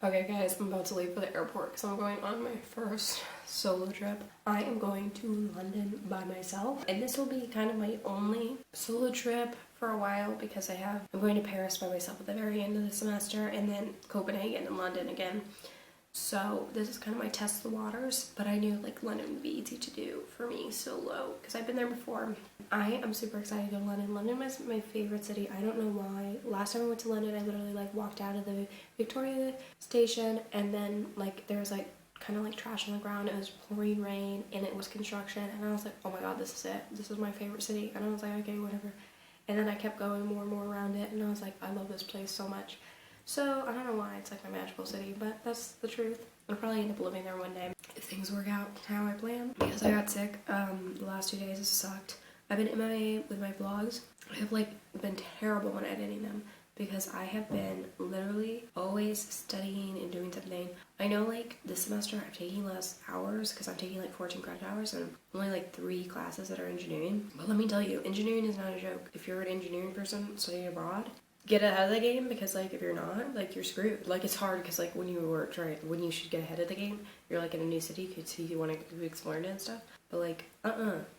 Okay guys, I'm about to leave for the airport because I'm going on my first solo trip. I am going to London by myself, and this will be kind of my only solo trip for a while because I'm going to Paris by myself at the very end of the semester, and then Copenhagen and London again. So this is kind of my test of the waters, but I knew like London would be easy to do for me solo because I've been there before. I am super excited to go to London. London was my favorite city. I don't know why. Last time I went to London, I literally like walked out of the Victoria station, and then like there was like kind of like trash on the ground. It was pouring rain and it was construction, and I was like, oh my god, this is it. This is my favorite city. And I was like, okay, whatever. And then I kept going more and more around it, and I was like, I love this place so much. So I don't know why it's like my magical city, but that's the truth. I'll probably end up living there one day if things work out how I plan. Because I got sick the last 2 days, it sucked. I've been MIA with my vlogs. I have like been terrible when editing them because I have been literally always studying and doing something. I know like this semester I'm taking less hours because I'm taking like 14 credit hours and only like 3 classes that are engineering. But let me tell you, engineering is not a joke. If you're an engineering person studying abroad, get ahead of the game, because like if you're not, like you're screwed. Like it's hard because like when you should get ahead of the game, you're like in a new city because you want to explore it and stuff. But like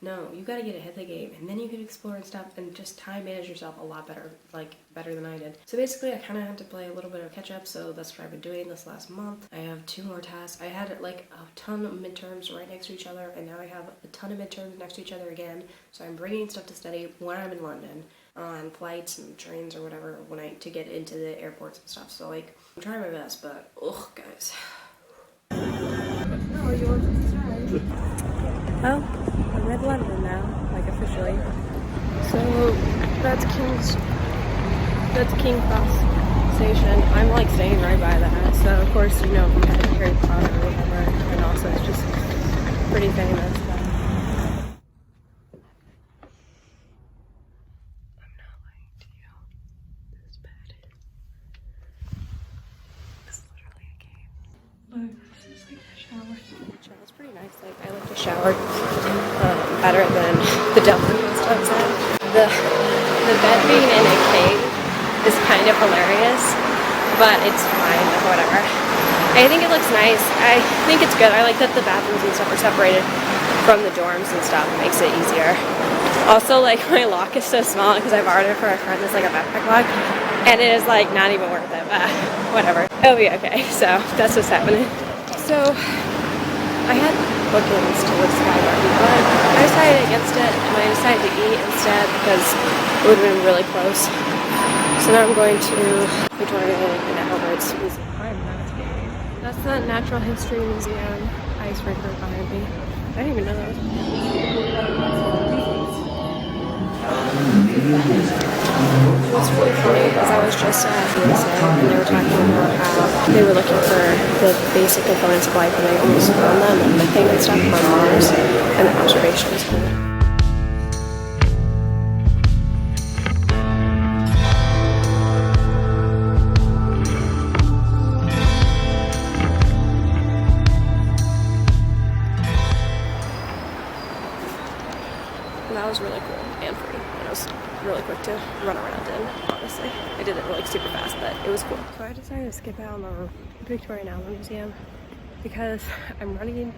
no, you gotta get ahead of the game, and then you can explore and stuff and just time manage yourself a lot better, like better than I did. So basically I kind of had to play a little bit of catch up, so that's what I've been doing this last month. I have 2 more tests. I had like a ton of midterms right next to each other, and now I have a ton of midterms next to each other again. So I'm bringing stuff to study when I'm in London, on flights and trains or whatever to get into the airports and stuff. So like I'm trying my best, but ugh guys. Oh, you want to start? Well, I'm in London now, like officially. So that's King Cross station. I'm like staying right by that. So of course, you know, we had Harry Potter or whatever, and also it's just pretty famous. It's pretty nice. Like I like to shower better than the Dublin stuff. The bed being in a cave is kind of hilarious, but it's fine. Whatever. I think it looks nice. I think it's good. I like that the bathrooms and stuff are separated from the dorms and stuff. It makes it easier. Also, like my lock is so small because I borrowed it for a friend. It's like a backpack lock, and it is like not even worth it. But whatever. It'll be okay. So that's what's happening. So I had bookings to the Sky Garden, but I decided against it, and I decided to eat instead because it would have been really close. So now I'm going to Victoria and Albert's Museum. That's the Natural History Museum icebreaker behind me. I didn't even know that. What's really funny is I was just at USA and they were talking about how they were looking for the basic components of life and they almost found them and methane and stuff on Mars, and the observation was cool. And that was really cool and free. And it was really quick to run around in, honestly. I did it like super fast, but it was cool. So I decided to skip out on the Victoria and Albert Museum because I'm running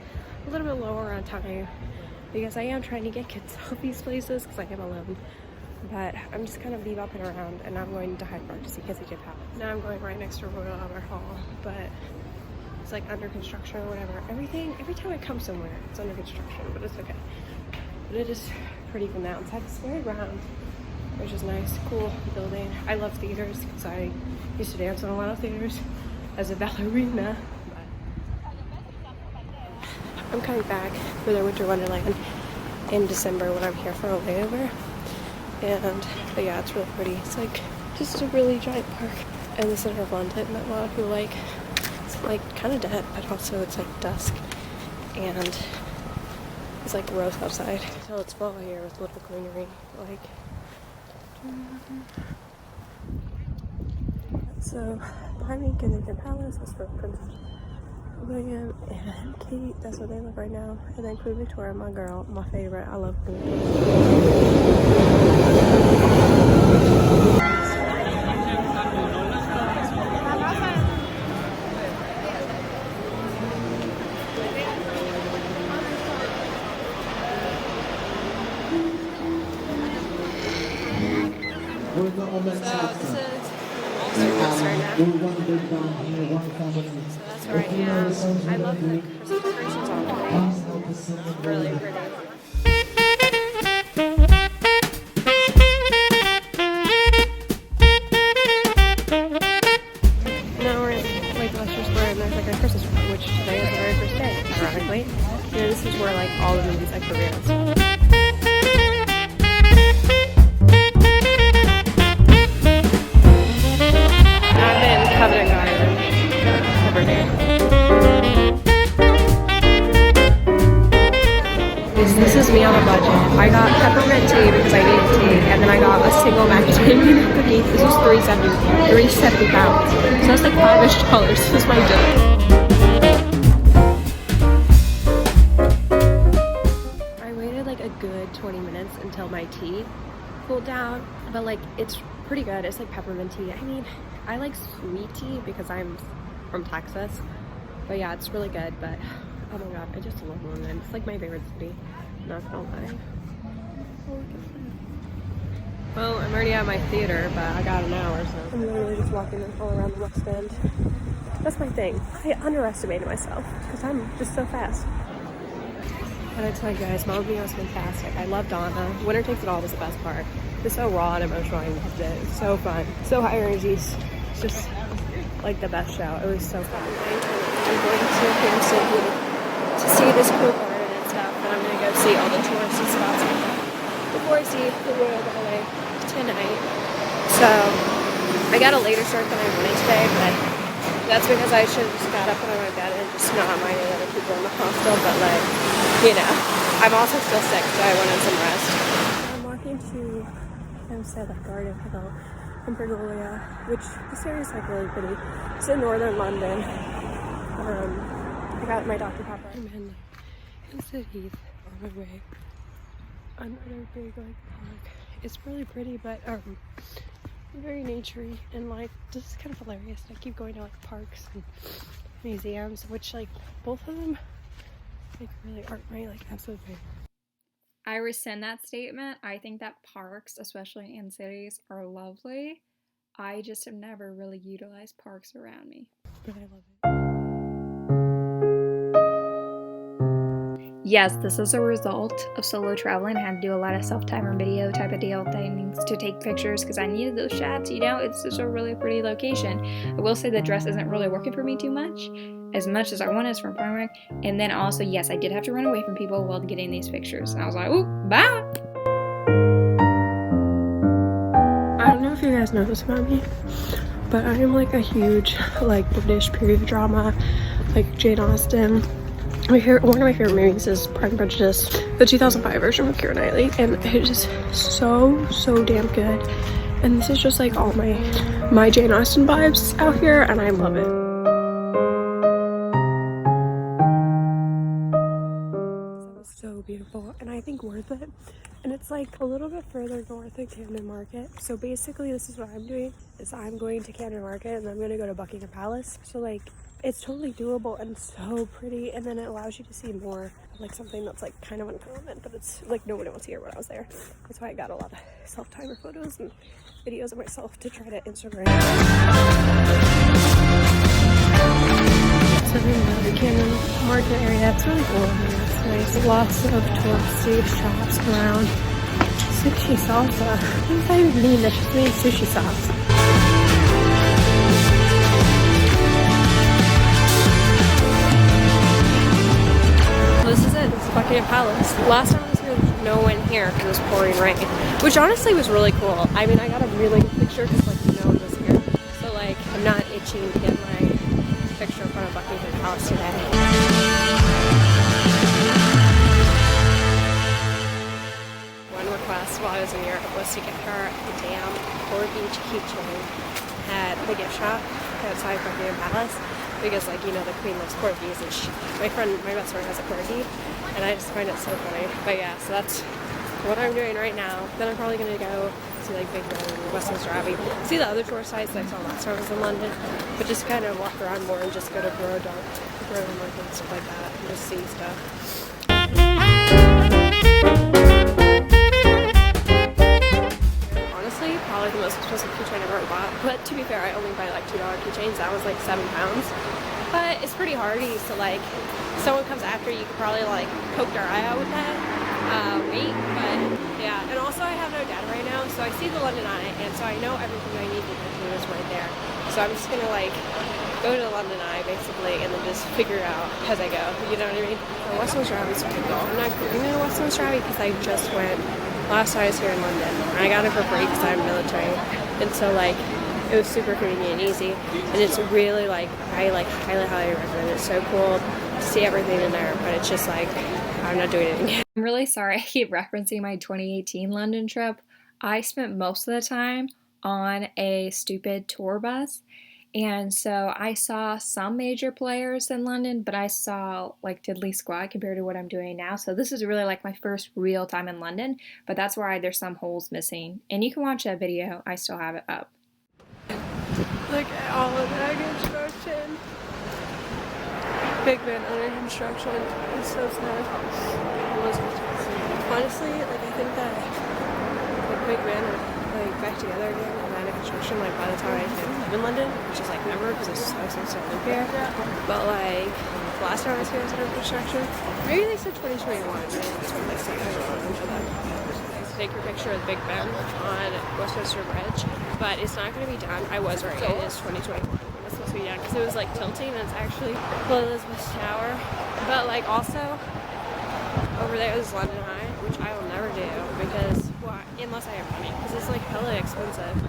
a little bit lower on time because I am trying to get kids off these places because I am alone. But I'm just kind of bebopping around, and I'm going to Hyde Park to see Kissy Kid Palace. Now I'm going right next to Royal Albert Hall, but it's like under construction or whatever. Every time I come somewhere, it's under construction, but it's okay. But it is pretty from the outside. It's very round, which is nice. Cool building. I love theaters because I used to dance in a lot of theaters as a ballerina. But I'm coming back for the Winter Wonderland in December when I'm here for a layover. But yeah, it's really pretty. It's like just a really giant park in the center of London that a lot of people like. It's like kind of dead, but also it's like dusk and it's like gross outside. Until it's fall here with little greenery. Like, so behind me, Kensington Palace is for Prince William and Kate. That's where they live right now. And then Queen Victoria, my girl, my favorite. I love Queen Victoria. this is Ulster right now. So that's where I am. I love the Christmas decorations on the It's really pretty. Now we're in like Leicester Square and there's like a Christmas party, which today is the very first day, ironically. You know, this is where like all the movies like premiere. Covent Garden over here. This is me on a budget. I got peppermint tea because I needed tea, and then I got a single macadamia cookie. This was £3.70 pounds. So that's like $5-ish. This is my dinner. I waited like a good 20 minutes until my tea cooled down, but like it's pretty good. It's like peppermint tea. I mean, I like sweet tea because I'm from Texas, but yeah, it's really good. But oh my god, I just love London. It's like my favorite city, not gonna lie. Oh, look at that. Well, I'm already at my theater, but I got an hour, so I'm literally just walking all around the West End. That's my thing. I underestimated myself because I'm just so fast. And I tell you guys, Mamma Mia was fantastic. I loved Donna. Winner Takes It All was the best part. It was so raw and emotional. I loved it. It was so fun. So high energy. It's just like the best show. It was so fun. I'm going to Hampstead to see this cool garden and stuff. And I'm going to go see all the touristy spots before I see the Royal Ballet tonight. So I got a later start than I wanted today, but that's because I should have just got up and out of my bed and just not minding other people in the hostel. But like, you know, I'm also still sick, so I wanted some rest. I'm walking to Hampstead, like Garden Hill and Bergolia, which this area is like really pretty. It's in northern London. I got my Dr. Pepper. I'm in Hampstead Heath on my way. Another big like park. It's really pretty, but very naturey, and like this is kind of hilarious. I keep going to like parks and museums, which like both of them like really aren't my like absolute favorite. I rescind that statement. I think that parks, especially in cities, are lovely. I just have never really utilized parks around me. But I love it. Yes, this is a result of solo traveling. I had to do a lot of self-timer video type of deal things to take pictures because I needed those shots, you know? It's just a really pretty location. I will say the dress isn't really working for me too much as I want. It's from Primark. And then also, yes, I did have to run away from people while getting these pictures. And I was like, ooh, bye! I don't know if you guys know this about me, but I am like a huge like British period drama, like Jane Austen. One of my favorite movies is Pride and Prejudice, the 2005 version with Keira Knightley, and it's just so damn good. And this is just like all my Jane Austen vibes out here, and I love it. That was so beautiful, and I think worth it. And it's like a little bit further north of Camden Market. So basically, this is what I'm doing: is I'm going to Camden Market, and I'm going to go to Buckingham Palace. So like, it's totally doable and so pretty, and then it allows you to see more like something that's like kind of uncommon, but it's like nobody wants to hear when I was there. That's why I got a lot of self-timer photos and videos of myself to try to Instagram. So in the Camden Market area, it's really cool. It's nice. Lots of touristy shops around. Sushi salsa. What does that even mean that she's doing sushi sauce? This is it. It's Buckingham Palace. Last time I was here, there was no one here because it was pouring rain, which honestly was really cool. I mean, I got a really good picture because like no one was here, so like I'm not itching to get my picture in front of Buckingham Palace today. One request while I was in Europe was to get her a damn corgi keychain at the gift shop outside Buckingham Palace. Because like, you know, the queen loves corgis, and my best friend has a corgi, and I just find it so funny. But yeah, so that's what I'm doing right now. Then I'm probably gonna go see like Big Ben and Westminster Abbey, see the other tourist sites that I saw last time I was in London, but just kind of walk around more and just go to Borough Market and stuff like that, and just see stuff. Honestly, probably the most expensive which I never bought. But to be fair, I only buy like $2 keychains. That was like 7 pounds. But it's pretty hardy, so like if someone comes after you, could probably like poke their eye out with that weight. But yeah, and also I have no data right now, so I see the London Eye, and so I know everything I need to do is right there. So I'm just gonna like go to the London Eye basically, and then just figure it out as I go. You know what I mean? Western Strawberry's pretty cool. I'm not going to Western Strawberry because I just went last time I was here in London. I got it for free because I'm military, and so like it was super convenient and easy, and it's really like I like highly recommend it. It's so cool to see everything in there, but it's just like I'm not doing it again. I'm really sorry I keep referencing my 2018 London trip. I spent most of the time on a stupid tour bus, and so I saw some major players in London, but I saw like diddly squat compared to what I'm doing now. So this is really like my first real time in London, but that's where there's some holes missing, and you can watch that video. I still have it up. Look at all of that construction. Big Ben under construction. It's so sad. Honestly, like I think that like Big Ben are like back together again and under construction like by the time I can live in London, which is like never because it's so expensive to live here. But like the last time I was here was under construction. Maybe they said 2021. Maybe that's when they said. I don't know that. Take your picture of Big Ben on Westminster Bridge, but it's not going to be done. I was right, it is 2021. It's supposed to be done because it was like tilting, and it's actually Elizabeth Tower. But like also over there is London Eye, which I will never do because unless I have money, because it's like hella expensive.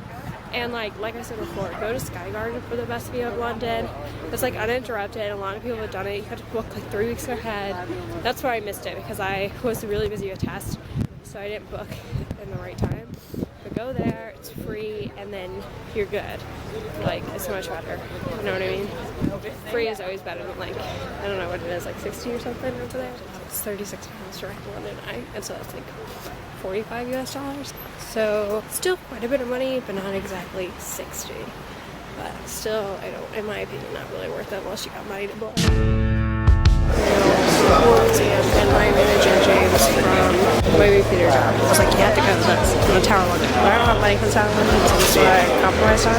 And like I said before, go to Sky Garden for the best view of London. It's like uninterrupted, and a lot of people have done it. You have to book like 3 weeks ahead. That's why I missed it, because I was really busy with tests. So I didn't book in the right time. But go there, it's free, and then you're good. Like, it's so much better. You know what I mean? Free is always better than like, I don't know what it is, like 60 or something over there. It's 36 pounds direct to London Eye, and so that's like $45 US. So still quite a bit of money, but not exactly 60. But still, I don't, in my opinion, not really worth it unless you got money to blow. And my manager James from my Peter job was like, you have to go to this on the Tower London. But I don't have money for the Tower London, so this is what I compromised on.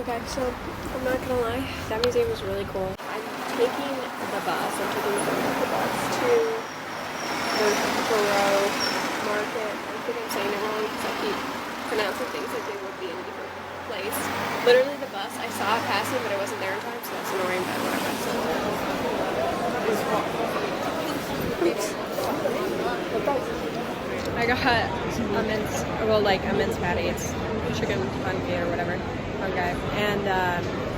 Okay, so I'm not gonna lie, that museum was really cool. I'm taking the bus, the bus to the Borough Market. I think I'm saying it wrong because I keep pronouncing things like they would be in a different place. Literally the bus, I saw it passing, but I wasn't there in time, so that's annoying, but whatever. I got a mince patty. It's chicken funky or whatever. Okay, and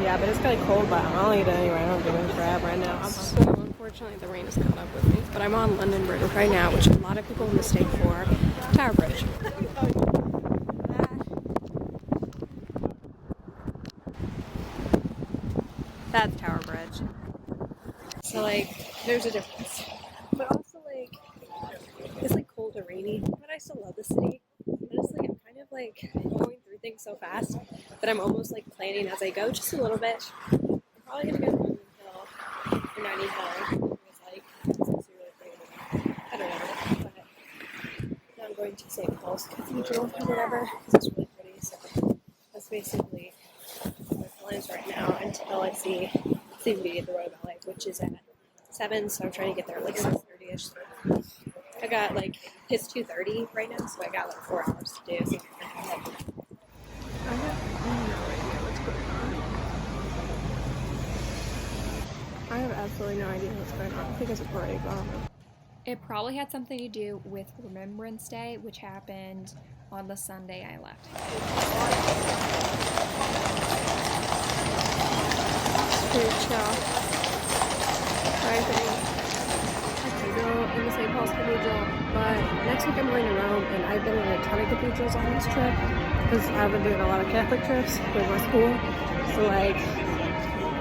yeah, but it's kind of cold, but I'll eat it anyway. I don't give a crap right now. So unfortunately, the rain has caught up with me, but I'm on London Bridge right now, which a lot of people mistake for Tower Bridge. That's Tower Bridge. So like, there's a difference, but also like, it's like cold and rainy, but I still love the city. Honestly, I'm kind of like going through things so fast that I'm almost like planning as I go, just a little bit. I'm probably gonna go to Roman Hill or Notting Hill. It was like, it's actually really pretty. I don't know, but now I'm going to St. Paul's Cathedral or whatever because it's really pretty. So that's basically my plans right now until I see the beauty of the Royal Ballet, which is at 7. So I'm trying to get there at like 6:30ish. I got like, it's 2:30 right now, so I got like 4 hours to do. So I have no idea what's going on. I have absolutely no idea what's going on. I think it's a parade bomb. It probably had something to do with Remembrance Day, which happened on the Sunday I left. Pretty chill. In the St. Paul's Cathedral, but next week I'm going to Rome, and I've been in a ton of cathedrals on this trip because I've been doing a lot of Catholic trips with my school. So like,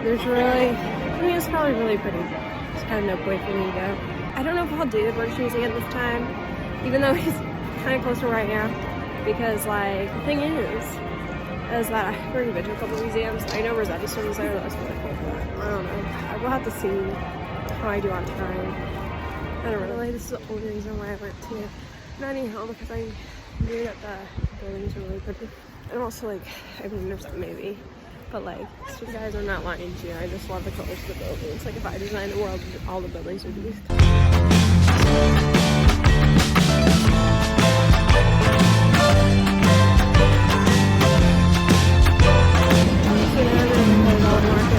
there's really, I mean, it's probably really pretty. There's kind of no point for me to go. I don't know if I'll do the British Museum this time, even though it's kind of close to where I am because, like, the thing is that I already been to a couple museums. I know Rosetta Stone is there. That's really cool. But I don't know. I will have to see how I do on time. I don't really. This is the only reason why I went to Notting Hill, because I knew that the buildings were really pretty. And also, like, I mean, there's that maybe. But, like, you guys are not lying to you. I just love the colors of the buildings. Like, if I designed the world, all the buildings would be these colors.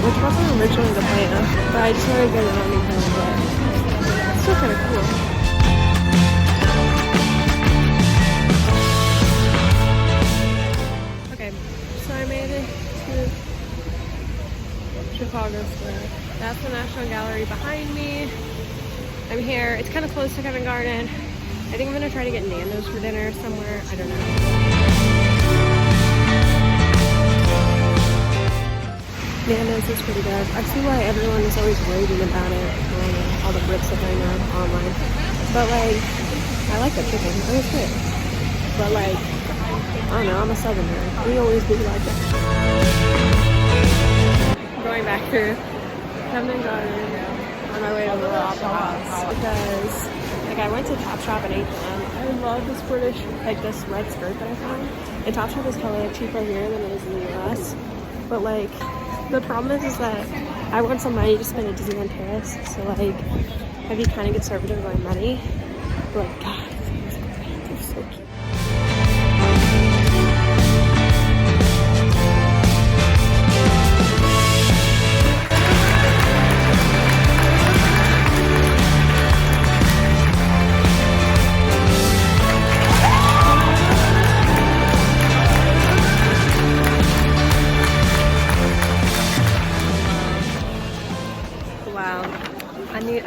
Which wasn't originally the plan, but I just wanted to go to Notting Hill, but it's still kind of cool. Okay, so I made it to Chicago Square. That's the National Gallery behind me. I'm here. It's kind of close to Covent Garden. I think I'm gonna try to get Nando's for dinner somewhere. I don't know. Nando's is pretty good. I see why everyone is always raving about it on all the Brits that I know online. But, like, I like the chicken. It was good. But, like, I don't know, I'm a southerner. We always do like that. Going back through Covent Garden on my way to the Opera House because, like, I went to Topshop and ate them. I love this British, like, this red skirt that I found. And Topshop is probably, like, cheaper here than it is in the US. But, like, the problem is that I want some money to spend at Disneyland Paris, so, like, I'd be kind of conservative with my money. But, like, God, it's great. It's so cute.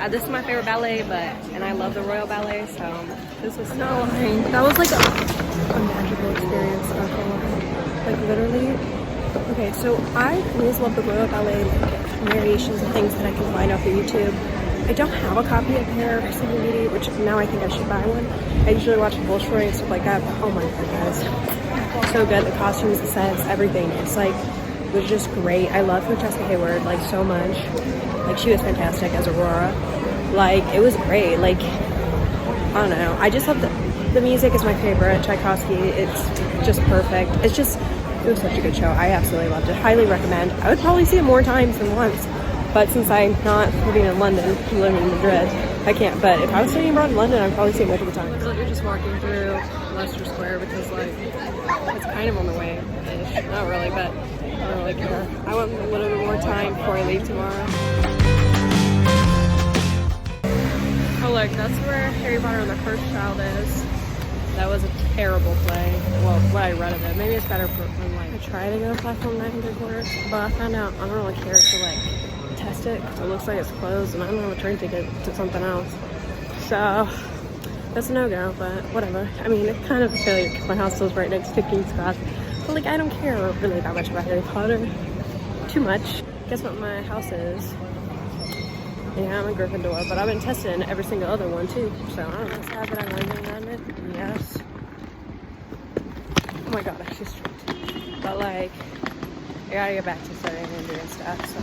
This is my favorite ballet, and I love the Royal Ballet, so this was no lying. That was like a magical experience. Like literally. Okay, so I always love the Royal Ballet, like variations and things that I can find off of YouTube. I don't have a copy of Hair Sleeping Beauty, which now I think I should buy one. I usually watch Bolshoi and stuff like that, but oh my god, guys, so good. The costumes, the sets, everything. It's like, it was just great. I love Francesca Hayward like so much. Like, she was fantastic as Aurora. Like, it was great. Like, I don't know. I just love the music is my favorite. Tchaikovsky, it's just perfect. It was such a good show. I absolutely loved it. Highly recommend. I would probably see it more times than once. But since I'm not living in London, I'm living in Madrid, I can't. But if I was studying abroad in London, I'd probably see it multiple times. Looks like you're just walking through Leicester Square because, like, it's kind of on the way-ish. Not really, but I don't really care. I want a little bit more time before I leave tomorrow. Oh look, that's where Harry Potter and the Cursed Child is. That was a terrible play. Well, what I read of it. Maybe it's better for like I tried to go to platform 9 3/4, but I found out I don't really care to like test it because it looks like it's closed and I don't have a train ticket to something else. So that's a no-go, but whatever. I mean, it's kind of a failure because my house is right next to King's Cross. But like, I don't care really that much about Harry Potter. Too much. Guess what my house is? Yeah, I'm a Gryffindor, but I've been testing every single other one too, so I don't know. Sad that I'm learning on it. Yes. Oh my god, I just tripped. But like, I gotta get back to studying and doing stuff, so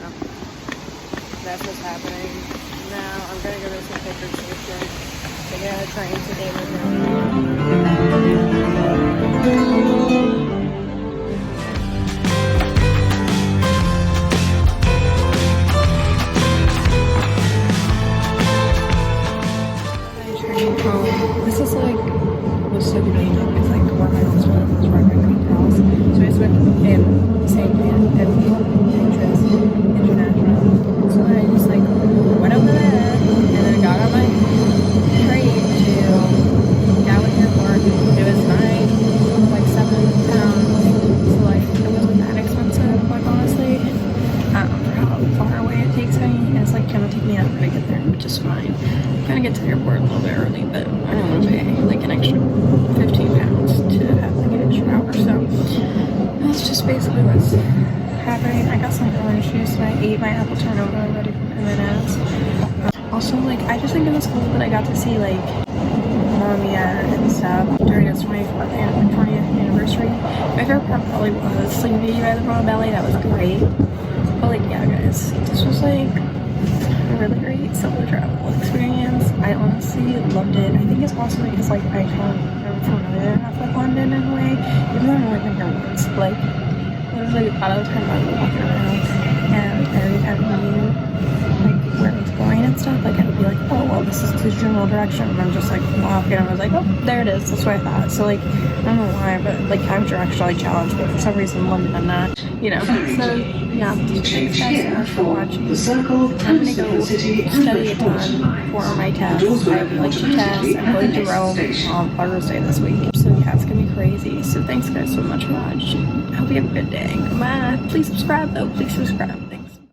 that's what's happening. Now I'm gonna go to some paper station to get a train to David. This is like what's so convenient. It's like where my house was right by Queen's House. So I just went in the same plan and Pinterest International. So then I just like went over there and then got on my train to Gatwick Airport. It was fine, like £7. So like it wasn't that expensive, like honestly. I don't know how far away it takes me. It's like gonna take me an hour to get there, which is fine. I'm gonna get to the airport a little bit early, but I don't want to pay like an extra £15 to have like an extra hour. So that's just basically what's happening. I got some orange juice and I ate my apple turnover ready for M&M's. Also, like, I just think it was cool that I got to see like Mia and stuff during its 20th anniversary. My favorite part probably was Sleeping Beauty by the Royal Ballet. That was great. But like, yeah, guys, this was like a really great solo travel experience. I honestly loved it. I think it's also because like I'm familiar enough with London in a way, even though I've only been here once. Like, literally a lot of the time I was walking around and every time I knew like where I was going and stuff, like I'd be like, oh well, this is the general direction, and I'm just like walking and I was like, oh, there it is, that's what I thought. So like, I don't know why, but like I'm directionally challenged, but for some reason London I'm not, you know. So yeah, thanks guys so much for watching. I'm gonna go study a ton for my test. I have like 2 tests. I'm going to Rome on Thursday this week. So yeah, it's gonna be crazy. So thanks guys so much for watching. I hope you have a good day. Bye. Please subscribe though. Please subscribe.